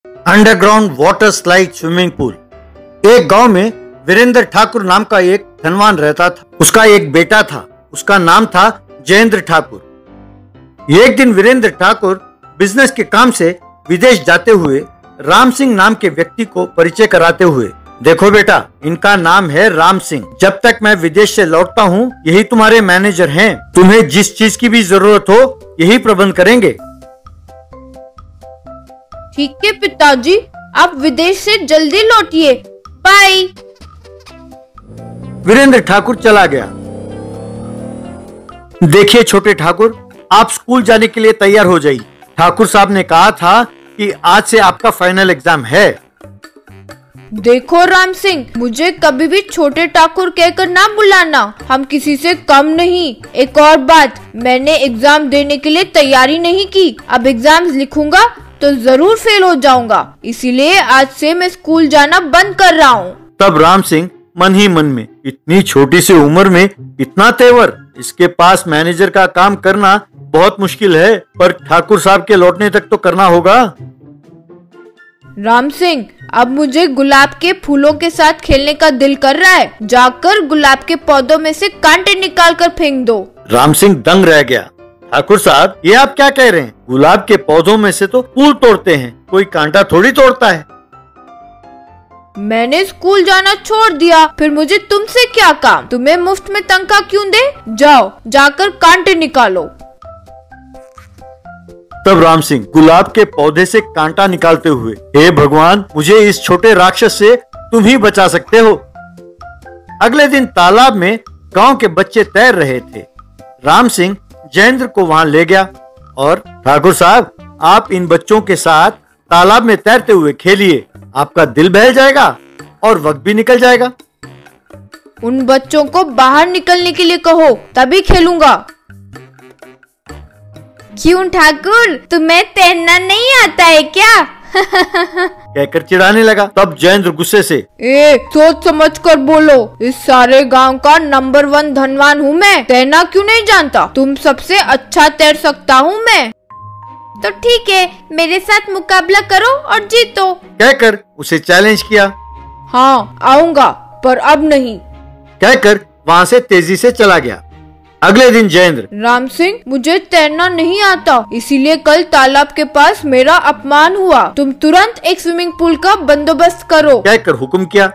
Underground water slide swimming pool. एक गांव में वीरेंद्र ठाकुर नाम का एक धनवान रहता था। उसका एक बेटा था, उसका नाम था जयेंद्र ठाकुर। एक दिन वीरेंद्र ठाकुर बिजनेस के काम से विदेश जाते हुए राम सिंह नाम के व्यक्ति को परिचय कराते हुए, देखो बेटा, इनका नाम है राम सिंह। जब तक मैं विदेश से लौटता हूँ यही तुम्हारे मैनेजर हैं। तुम्हें जिस चीज की भी जरूरत हो यही प्रबंध करेंगे। ठीक है पिताजी, आप विदेश से जल्दी लौटिए। बाय। वीरेंद्र ठाकुर चला गया। देखिए छोटे ठाकुर, आप स्कूल जाने के लिए तैयार हो जाइए। ठाकुर साहब ने कहा था कि आज से आपका फाइनल एग्जाम है। देखो राम सिंह, मुझे कभी भी छोटे ठाकुर कहकर ना बुलाना, हम किसी से कम नहीं। एक और बात, मैंने एग्जाम देने के लिए तैयारी नहीं की। अब एग्जाम लिखूंगा तो जरूर फेल हो जाऊंगा, इसीलिए आज से मैं स्कूल जाना बंद कर रहा हूँ। तब राम सिंह मन ही मन में, इतनी छोटी सी उम्र में इतना तेवर, इसके पास मैनेजर का काम करना बहुत मुश्किल है, पर ठाकुर साहब के लौटने तक तो करना होगा। राम सिंह, अब मुझे गुलाब के फूलों के साथ खेलने का दिल कर रहा है। जाकर गुलाब के पौधों में से कांटे निकाल कर फेंक दो। राम सिंह दंग रह गया। ठाकुर साहब, ये आप क्या कह रहे हैं? गुलाब के पौधों में से तो फूल तोड़ते हैं, कोई कांटा थोड़ी तोड़ता है। मैंने स्कूल जाना छोड़ दिया, फिर मुझे तुमसे क्या काम? तुम्हें मुफ्त में तनख्वाह क्यों दे? जाओ, जाकर कांटे निकालो। तब राम सिंह गुलाब के पौधे से कांटा निकालते हुए, हे भगवान, मुझे इस छोटे राक्षस से तुम ही बचा सकते हो। अगले दिन तालाब में गांव के बच्चे तैर रहे थे। राम सिंह जयेंद्र को वहां ले गया और, ठाकुर साहब, आप इन बच्चों के साथ तालाब में तैरते हुए खेलिए, आपका दिल बहल जाएगा और वक्त भी निकल जाएगा। उन बच्चों को बाहर निकलने के लिए कहो, तभी खेलूंगा। क्यों ठाकुर, तुम्हें तैरना नहीं आता है क्या? कहकर चिढ़ाने लगा। तब जयेंद्र गुस्से से, सोच समझ कर बोलो, इस सारे गांव का नंबर 1 धनवान हूँ मैं, तैरना क्यों नहीं जानता? तुम सबसे अच्छा तैर सकता हूँ मैं। तो ठीक है, मेरे साथ मुकाबला करो और जीतो, कहकर उसे चैलेंज किया। हाँ आऊंगा, पर अब नहीं, कहकर वहाँ से तेजी से चला गया। अगले दिन जयेंद्र, राम सिंह, मुझे तैरना नहीं आता, इसीलिए कल तालाब के पास मेरा अपमान हुआ। तुम तुरंत एक स्विमिंग पूल का बंदोबस्त करो, कहकर हुक्म किया।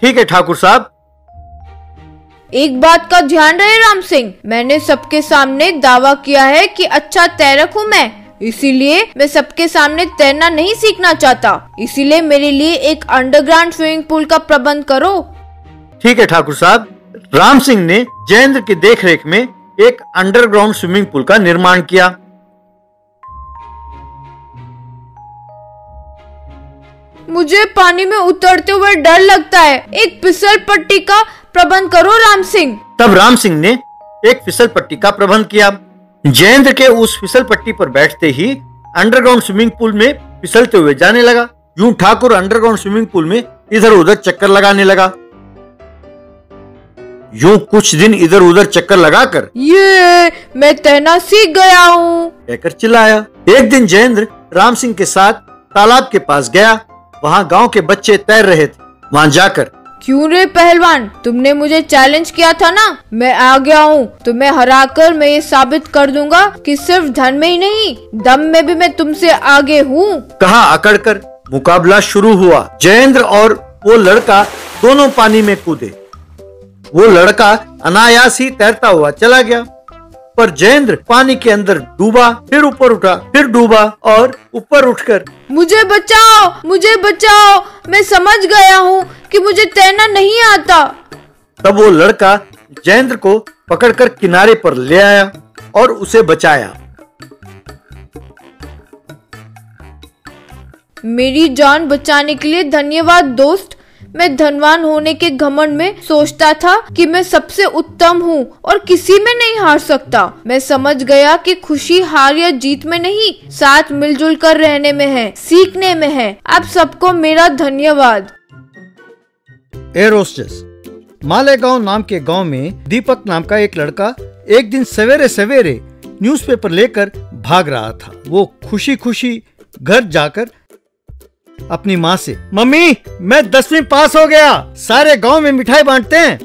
ठीक है ठाकुर साहब। एक बात का ध्यान रहे राम सिंह, मैंने सबके सामने दावा किया है कि अच्छा तैरक हूँ मैं, इसीलिए मैं सबके सामने तैरना नहीं सीखना चाहता। इसीलिए मेरे लिए एक अंडरग्राउंड स्विमिंग पूल का प्रबंध करो। ठीक है ठाकुर साहब। राम सिंह ने जयेंद्र की देखरेख में एक अंडरग्राउंड स्विमिंग पूल का निर्माण किया। मुझे पानी में उतरते हुए डर लगता है, एक फिसल पट्टी का प्रबंध करो राम सिंह। तब राम सिंह ने एक फिसल पट्टी का प्रबंध किया। जयेंद्र के उस फिसल पट्टी पर बैठते ही अंडरग्राउंड स्विमिंग पूल में फिसलते हुए जाने लगा। यूं ठाकुर अंडरग्राउंड स्विमिंग पूल में इधर उधर चक्कर लगाने लगा। यूं कुछ दिन इधर उधर चक्कर लगाकर, ये मैं तैरना सीख गया हूँ, कहकर चिल्लाया। एक दिन जयेंद्र राम सिंह के साथ तालाब के पास गया। वहाँ गांव के बच्चे तैर रहे थे। वहाँ जाकर, क्यों रे पहलवान, तुमने मुझे चैलेंज किया था ना, मैं आ गया हूँ। तुम्हें हराकर मैं ये साबित कर दूंगा कि सिर्फ धन में ही नहीं, दम में भी मैं तुमसे आगे हूँ, कहा। अकड़कर मुकाबला शुरू हुआ। जयेंद्र और वो लड़का दोनों पानी में कूदे। वो लड़का अनायास ही तैरता हुआ चला गया, पर जयेंद्र पानी के अंदर डूबा, फिर ऊपर उठा, फिर डूबा और ऊपर उठकर, मुझे बचाओ, मुझे बचाओ, मैं समझ गया हूँ कि मुझे तैरना नहीं आता। तब वो लड़का जयेंद्र को पकड़कर किनारे पर ले आया और उसे बचाया। मेरी जान बचाने के लिए धन्यवाद दोस्त। मैं धनवान होने के घमंड में सोचता था कि मैं सबसे उत्तम हूँ और किसी में नहीं हार सकता। मैं समझ गया कि खुशी हार या जीत में नहीं, साथ मिलजुल कर रहने में है, सीखने में है। आप सबको मेरा धन्यवाद। एरोस्टेस। मालेगांव नाम के गांव में दीपक नाम का एक लड़का एक दिन सवेरे सवेरे न्यूज़पेपर लेकर भाग रहा था। वो खुशी खुशी घर जाकर अपनी माँ से, मम्मी मैं 10वीं पास हो गया, सारे गांव में मिठाई बांटते हैं।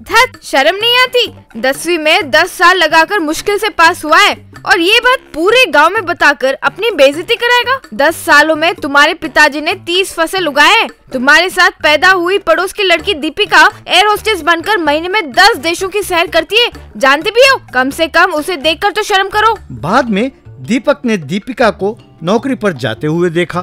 धत, शर्म नहीं आती? 10वीं में 10 साल लगाकर मुश्किल से पास हुआ है और ये बात पूरे गांव में बताकर अपनी बेइज्जती कराएगा। 10 सालों में तुम्हारे पिताजी ने 30 फसल उगाए। तुम्हारे साथ पैदा हुई पड़ोस की लड़की दीपिका एयर होस्टेस बनकर महीने में 10 देशों की सैर करती है, जानते भी हो? कम से कम उसे देखकर तो शर्म करो। बाद में दीपक ने दीपिका को नौकरी पर जाते हुए देखा।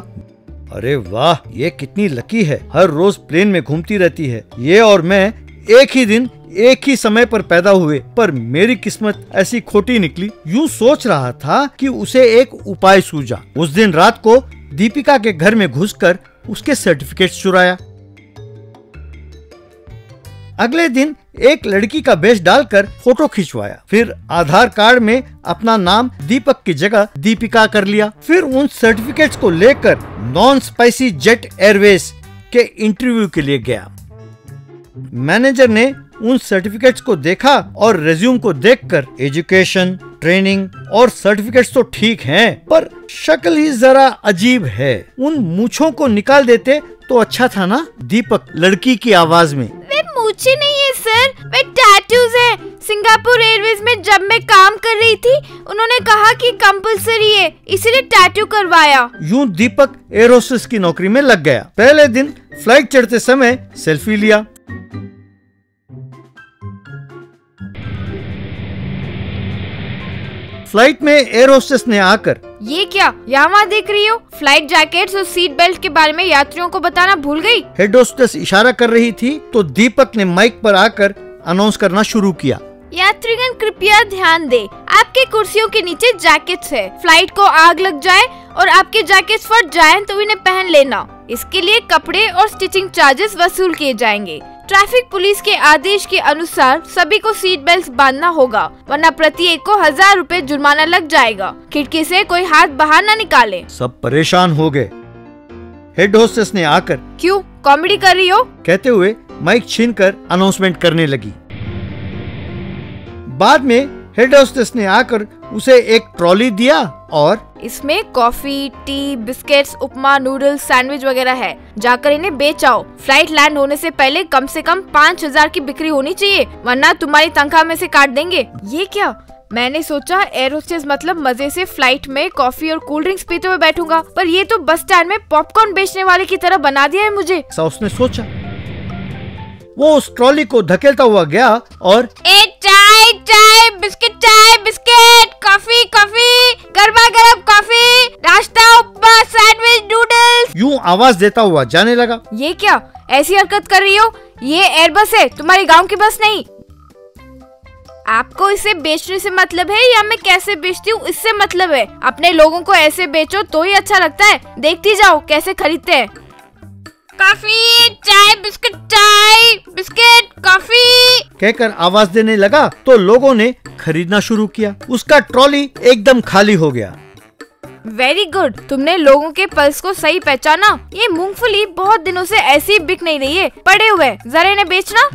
अरे वाह, ये कितनी लकी है, हर रोज प्लेन में घूमती रहती है। ये और मैं एक ही दिन एक ही समय पर पैदा हुए, पर मेरी किस्मत ऐसी खोटी निकली। यूं सोच रहा था कि उसे एक उपाय सूझा। उस दिन रात को दीपिका के घर में घुसकर उसके सर्टिफिकेट चुराया। अगले दिन एक लड़की का वेश डालकर फोटो खिंचवाया। फिर आधार कार्ड में अपना नाम दीपक की जगह दीपिका कर लिया। फिर उन सर्टिफिकेट्स को लेकर नॉन स्पाइसी जेट एयरवेज के इंटरव्यू के लिए गया। मैनेजर ने उन सर्टिफिकेट्स को देखा और रेज्यूम को देखकर एजुकेशन, ट्रेनिंग और सर्टिफिकेट्स तो ठीक हैं, पर शक्ल ही जरा अजीब है। उन मूंछों को निकाल देते तो अच्छा था ना? दीपक लड़की की आवाज में। वे मूंछें नहीं है सर, वे टैटूज हैं। सिंगापुर एयरवेज में जब मैं काम कर रही थी, उन्होंने कहा कि कंपलसरी है, इसीलिए टैटू करवाया। यूं दीपक एयर होस्टेस की नौकरी में लग गया। पहले दिन फ्लाइट चढ़ते समय सेल्फी लिया। फ्लाइट में एयर होस्टेस ने आकर, ये क्या यहाँ वहाँ देख रही हो? फ्लाइट जैकेट्स और सीट बेल्ट के बारे में यात्रियों को बताना भूल गई। हेड होस्टेस इशारा कर रही थी तो दीपक ने माइक पर आकर अनाउंस करना शुरू किया। यात्रीगण कृपया ध्यान दें, आपके कुर्सियों के नीचे जैकेट्स है। फ्लाइट को आग लग जाए और आपके जैकेट्स फट जाएं तो इन्हें पहन लेना। इसके लिए कपड़े और स्टिचिंग चार्जेस वसूल किए जाएंगे। ट्रैफिक पुलिस के आदेश के अनुसार सभी को सीट बेल्ट बांधना होगा, वरना प्रत्येक को 1000 रुपए जुर्माना लग जाएगा। खिड़की से कोई हाथ बाहर न निकाले। सब परेशान हो गए। हेड होस्टेस ने आकर, क्यों कॉमेडी कर रही हो? कहते हुए माइक छीनकर अनाउंसमेंट करने लगी। बाद में हेड होस्टेस ने आकर उसे एक ट्रॉली दिया और इसमें कॉफी, टी, बिस्किट्स, उपमा, नूडल्स, सैंडविच वगैरह है। जाकर इन्हें बेच आओ। फ्लाइट लैंड होने से पहले कम से कम 5000 की बिक्री होनी चाहिए, वरना तुम्हारी तनख्वाह में से काट देंगे। ये क्या? मैंने सोचा एयर होस्टेस मतलब मजे से फ्लाइट में कॉफी और कोल्ड ड्रिंक्स पीते हुए बैठूंगा, पर ये तो बस स्टैंड में पॉपकॉर्न बेचने वाले की तरह बना दिया है मुझे। ऐसा उसने सोचा। वो उस ट्रॉली को धकेलता हुआ गया और चाय चाय बिस्किट, कॉफी कॉफी, गर्मा गर्म कॉफी, नाश्ता, उपमा, सैंडविच, नूडल्स, यूं आवाज देता हुआ जाने लगा। ये क्या ऐसी हरकत कर रही हो? ये एयरबस है, तुम्हारे गांव की बस नहीं। आपको इसे बेचने से मतलब है या मैं कैसे बेचती हूँ इससे मतलब है? अपने लोगों को ऐसे बेचो तो ही अच्छा लगता है। देखती जाओ कैसे खरीदते हैं। कॉफी, चाय, बिस्किट, कॉफी कहकर आवाज देने लगा तो लोगों ने खरीदना शुरू किया। उसका ट्रॉली एकदम खाली हो गया। वेरी गुड, तुमने लोगों के पल्स को सही पहचाना। ये मूंगफली बहुत दिनों से ऐसी बिक नहीं रही है, पड़े हुए, जरा इन्हें बेचना।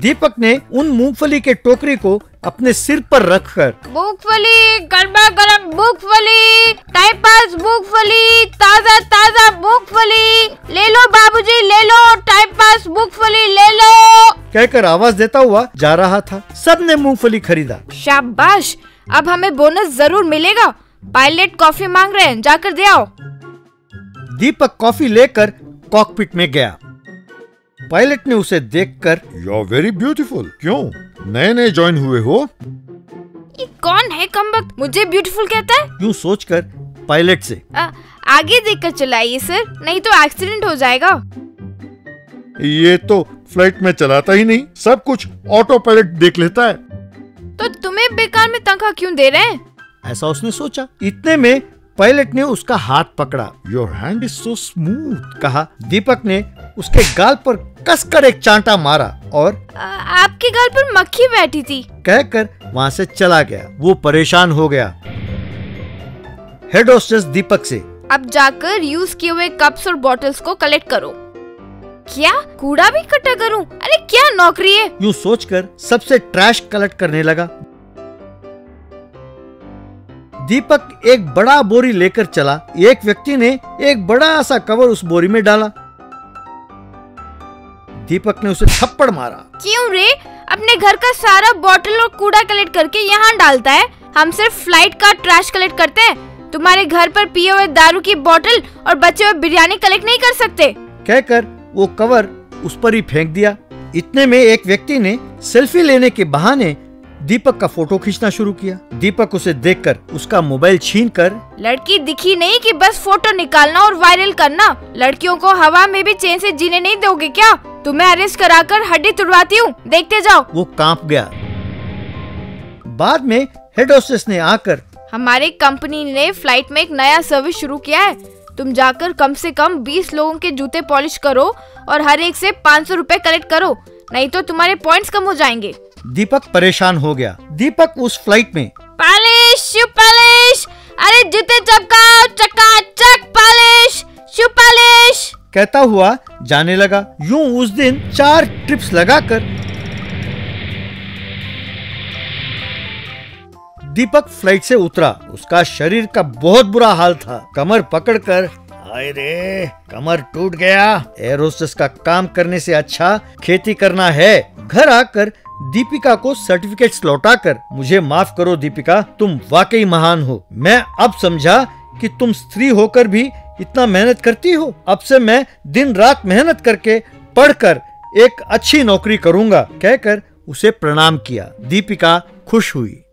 दीपक ने उन मूंगफली के टोकरी को अपने सिर पर रखकर, मूंगफली, गर्मा गर्म मूंगफली, टाइम पास मूंगफली, ताजा ताजा मूंगफली, ले लो बाबूजी ले लो, टाइम पास मूंगफली ले लो, कहकर आवाज देता हुआ जा रहा था। सबने मूंगफली खरीदा। शाबाश, अब हमें बोनस जरूर मिलेगा। पायलट कॉफी मांग रहे हैं, जाकर दे आओ। दीपक कॉफी लेकर कॉकपिट में गया। पायलट ने उसे देखकर, यू आर वेरी ब्यूटीफुल। क्यों, नए ज्वाइन हुए हो? ये कौन है कमबख्त, मुझे ब्यूटीफुल कहता है? यूं सोचकर पायलट से, आगे देखकर चलाइए सर, नहीं तो एक्सीडेंट हो जाएगा। ये तो फ्लाइट में चलाता ही नहीं, सब कुछ ऑटो पायलट देख लेता है। तो तुम्हें बेकार में तनख्वाह क्यों दे रहे हैं? ऐसा उसने सोचा। इतने में पायलट ने उसका हाथ पकड़ा। Your hand is so smooth, कहा। दीपक ने उसके गाल पर कसकर एक चांटा मारा और आपके गाल पर मक्खी बैठी थी, कहकर वहाँ से चला गया। वो परेशान हो गया। हेड होस्टेस दीपक से, अब जाकर यूज किए हुए कप्स और बॉटल्स को कलेक्ट करो। क्या कूड़ा भी इकट्ठा करूं? अरे क्या नौकरी है? यूं सोचकर सबसे ट्रैश कलेक्ट करने लगा। दीपक एक बड़ा बोरी लेकर चला। एक व्यक्ति ने एक बड़ा सा कवर उस बोरी में डाला। दीपक ने उसे थप्पड़ मारा। क्यों रे, अपने घर का सारा बॉटल और कूड़ा कलेक्ट करके यहाँ डालता है? हम सिर्फ फ्लाइट का ट्रैश कलेक्ट करते हैं। तुम्हारे घर पर पिए हुए दारू की बोतल और बचे हुए बिरयानी कलेक्ट नहीं कर सकते। कहकर वो कवर उस पर ही फेंक दिया। इतने में एक व्यक्ति ने सेल्फी लेने के बहाने दीपक का फोटो खींचना शुरू किया। दीपक उसे देखकर उसका मोबाइल छीनकर, लड़की दिखी नहीं कि बस फोटो निकालना और वायरल करना। लड़कियों को हवा में भी चैन से जीने नहीं दोगे क्या? तुम्हें अरेस्ट कराकर हड्डी तुड़वाती हूँ, देखते जाओ। वो कांप गया। बाद में हेड होस्टेस ने आकर, हमारी कंपनी ने फ्लाइट में एक नया सर्विस शुरू किया है। तुम जाकर कम से कम 20 लोगों के जूते पॉलिश करो और हर एक से 500 रुपए कलेक्ट करो, नहीं तो तुम्हारे पॉइंट्स कम हो जाएंगे। दीपक परेशान हो गया। दीपक उस फ्लाइट में पॉलिश शू पॉलिश, अरे जूते चमकाओ, चकाचक पॉलिश शू पॉलिश कहता हुआ जाने लगा। यूं उस दिन 4 ट्रिप्स लगाकर दीपक फ्लाइट से उतरा। उसका शरीर का बहुत बुरा हाल था। कमर पकड़कर, हाय रे कमर टूट गया। एयर होस्टेस का काम करने से अच्छा खेती करना है। घर आकर दीपिका को सर्टिफिकेट्स लौटाकर, मुझे माफ करो दीपिका, तुम वाकई महान हो। मैं अब समझा कि तुम स्त्री होकर भी इतना मेहनत करती हो। अब से मैं दिन रात मेहनत करके पढ़कर एक अच्छी नौकरी करूंगा, कहकर उसे प्रणाम किया। दीपिका खुश हुई।